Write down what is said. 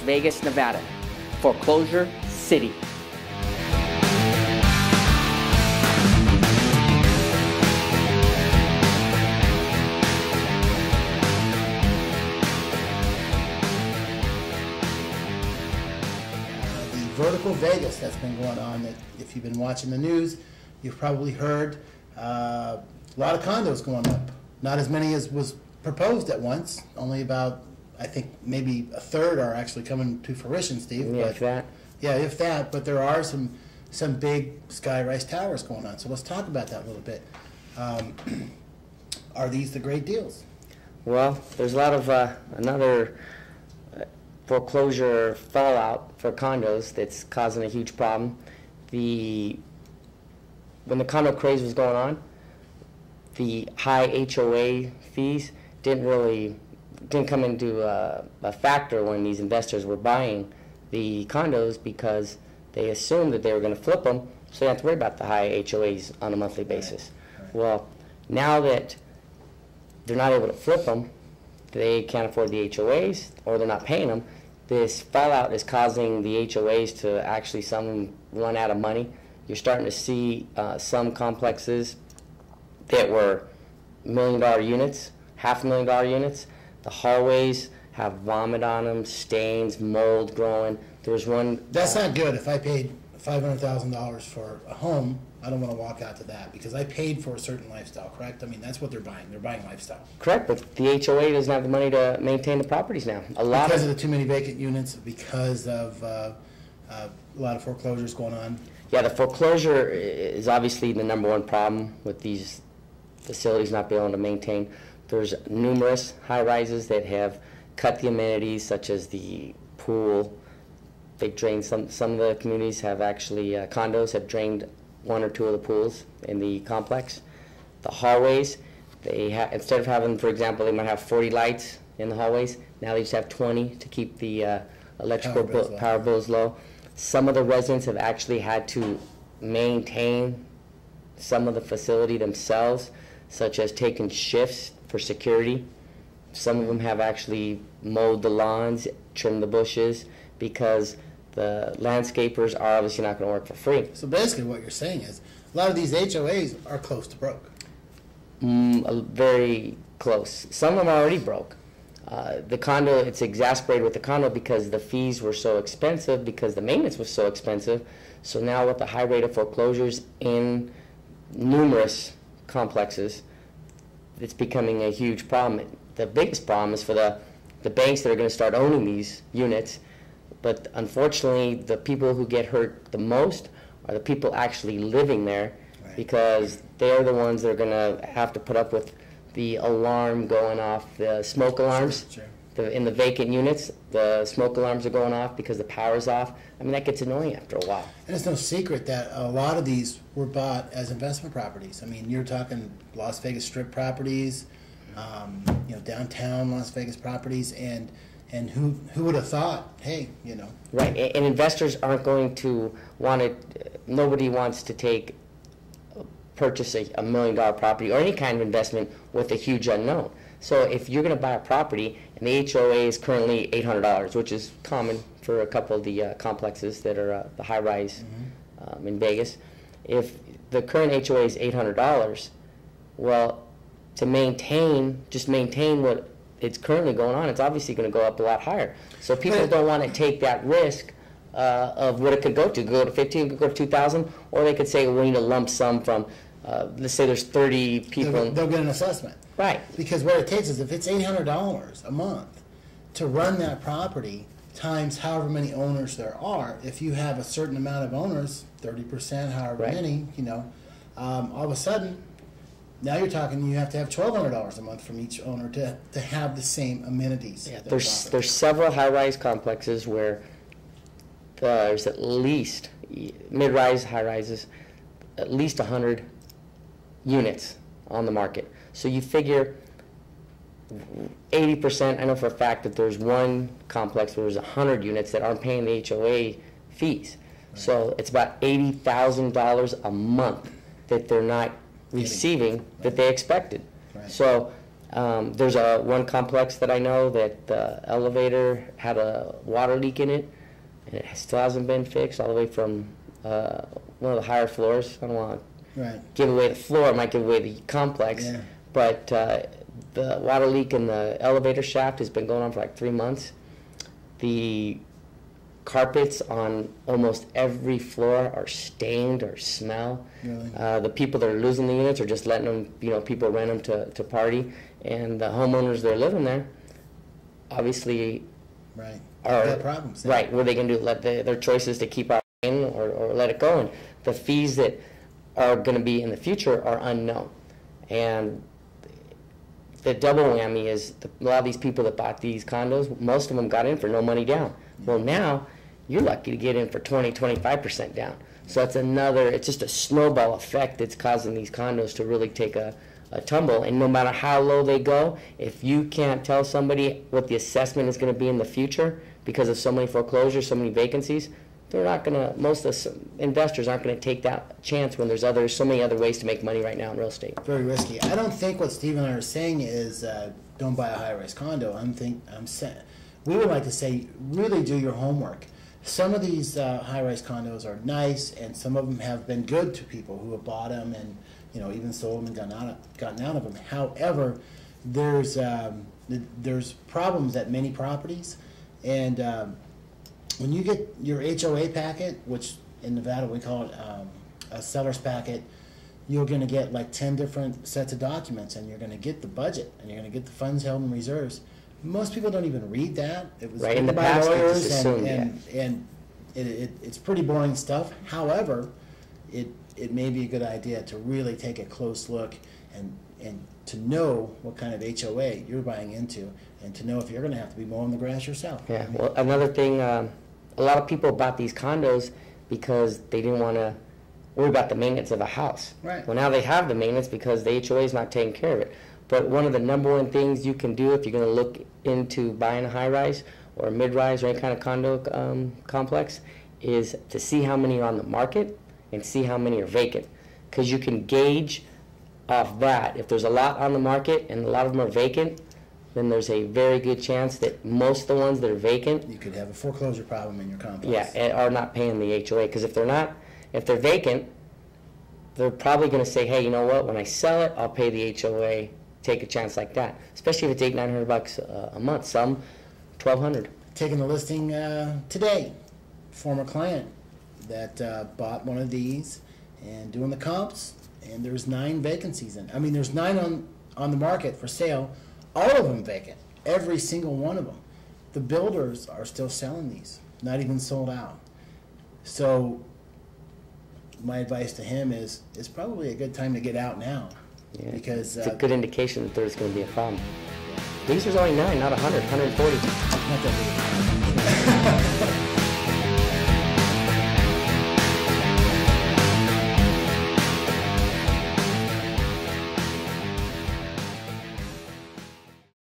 Vegas, Nevada. Foreclosure City. Vertical Vegas that's been going on. That if you've been watching the news, you've probably heard a lot of condos going up. Not as many as was proposed at once. Only about, I think, maybe a third are actually coming to fruition, Steve. Yeah, if that. Yeah, if that. But there are some big sky-rise towers going on. So let's talk about that a little bit. Are these the great deals? Well, there's a lot of another foreclosure fallout for condos that's causing a huge problem. When the condo craze was going on, the high HOA fees didn't come into a factor when these investors were buying the condos, because they assumed that they were going to flip them, so they didn't have to worry about the high HOAs on a monthly basis. Right. Well, now that they're not able to flip them, they can't afford the HOAs, or they're not paying them, this fallout is causing the HOAs to actually some run out of money. You're starting to see some complexes that were $1 million units, $500,000 units. The hallways have vomit on them, stains, mold growing. There was one. That's not good. If I paid $500,000 for a home, I don't want to walk out to that, because I paid for a certain lifestyle, correct? I mean, that's what they're buying. They're buying lifestyle. Correct, but the HOA doesn't have the money to maintain the properties now. Because of the too many vacant units, because of a lot of foreclosures going on. Yeah, the foreclosure is obviously the #1 problem with these facilities not being able to maintain. There's numerous high-rises that have cut the amenities, such as the pool. They've drained some of the communities have actually, condos have drained 1 or 2 of the pools in the complex. The hallways, instead of having, for example, they might have 40 lights in the hallways, now they just have 20 to keep the electrical power bills low. Some of the residents have actually had to maintain some of the facility themselves, such as taking shifts for security. Some of them have actually mowed the lawns, trimmed the bushes, because the landscapers are obviously not going to work for free. So basically what you're saying is a lot of these HOAs are close to broke. Very close. Some of them are already broke. The condo, it's exacerbated with the condo because the fees were so expensive, because the maintenance was so expensive. So now with the high rate of foreclosures in numerous complexes, it's becoming a huge problem. The biggest problem is for the banks that are going to start owning these units. But unfortunately, the people who get hurt the most are the people actually living there, right, because they're the ones that are going to have to put up with the alarm going off, the smoke alarms. Sure. In the vacant units, the smoke alarms are going off because the power's off. I mean, that gets annoying after a while. And it's no secret that a lot of these were bought as investment properties. I mean, you're talking Las Vegas Strip properties, downtown Las Vegas properties, and who would have thought, hey, Right, and investors aren't going to want it. Nobody wants to purchase a $1 million property or any kind of investment with a huge unknown. So if you're going to buy a property and the HOA is currently $800, which is common for a couple of the complexes that are the high-rise in Vegas, if the current HOA is $800, well, to maintain what it's currently going on, it's obviously going to go up a lot higher. So people don't want to take that risk of what it could go to. It could go to 15, it could go to 2,000, or they could say, well, we need a lump sum from, let's say there's 30 people. They'll get an assessment. Right. Because what it takes is, if it's $800 a month to run that property times however many owners there are, if you have a certain amount of owners, 30%, however many, all of a sudden, now you're talking, you have to have $1,200 a month from each owner to have the same amenities. Yeah, there's several high-rise complexes where there's at least, mid-rise, high-rises, at least 100 units on the market. So you figure 80%, I know for a fact that there's one complex where there's 100 units that aren't paying the HOA fees. Right. So it's about $80,000 a month that they're not receiving that they expected. Right. So There's one complex that I know that the elevator had a water leak in it, and it still hasn't been fixed all the way from one of the higher floors. I don't want to give away the floor, it might give away the complex, but the water leak in the elevator shaft has been going on for like 3 months. The carpets on almost every floor are stained or smell. Really? The people that are losing the units are just letting them, people rent them to party, and the homeowners that are living there, obviously, got problems. Right, what are they going to do? Let their choices to keep our in or let it go, and the fees that are going to be in the future are unknown. And the double whammy is a lot of these people that bought these condos, most of them got in for no money down. Well, now you're lucky to get in for 20-25% down. So that's it's just a snowball effect that's causing these condos to really take a tumble. And no matter how low they go, if you can't tell somebody what the assessment is going to be in the future because of so many foreclosures, so many vacancies, they're not going to, most of the investors aren't going to take that chance when there's so many other ways to make money right now in real estate. Very risky. I don't think what Steve and I are saying is don't buy a high-rise condo. We would like to say really do your homework. Some of these high-rise condos are nice, and some of them have been good to people who have bought them and even sold them and gotten out of them. However, there's problems at many properties, and when you get your HOA packet, which in Nevada we call it a seller's packet, you're going to get like 10 different sets of documents, and you're going to get the budget, and you're going to get the funds held in reserves. Most people don't even read that. It was right in the by past, lawyers, just assumed, and it's pretty boring stuff. However, it may be a good idea to really take a close look and to know what kind of HOA you're buying into, and to know if you're going to have to be mowing the grass yourself. Yeah. Well, another thing, a lot of people bought these condos because they didn't want to worry about the maintenance of a house. Right. Well, now they have the maintenance because the HOA is not taking care of it. But one of the number one things you can do if you're going to look into buying a high-rise or a mid-rise or any kind of condo complex is to see how many are on the market and see how many are vacant. Because you can gauge off that. If there's a lot on the market and a lot of them are vacant, then there's a very good chance that most of the ones that are vacant, you could have a foreclosure problem in your complex. Yeah, are not paying the HOA. Because if they're vacant, they're probably going to say, hey, you know what, when I sell it, I'll pay the HOA. Take a chance like that, especially if it's $800-900 a month. Some $1,200. Taking the listing today, former client that bought one of these and doing the comps, and there's 9 vacancies there's 9 on the market for sale, all of them vacant, every single one of them. The builders are still selling these, not even sold out. So my advice to him is it's probably a good time to get out now. Yeah, because it's a good indication that there's going to be a problem. These are only 9, not 100, 140. Not that big.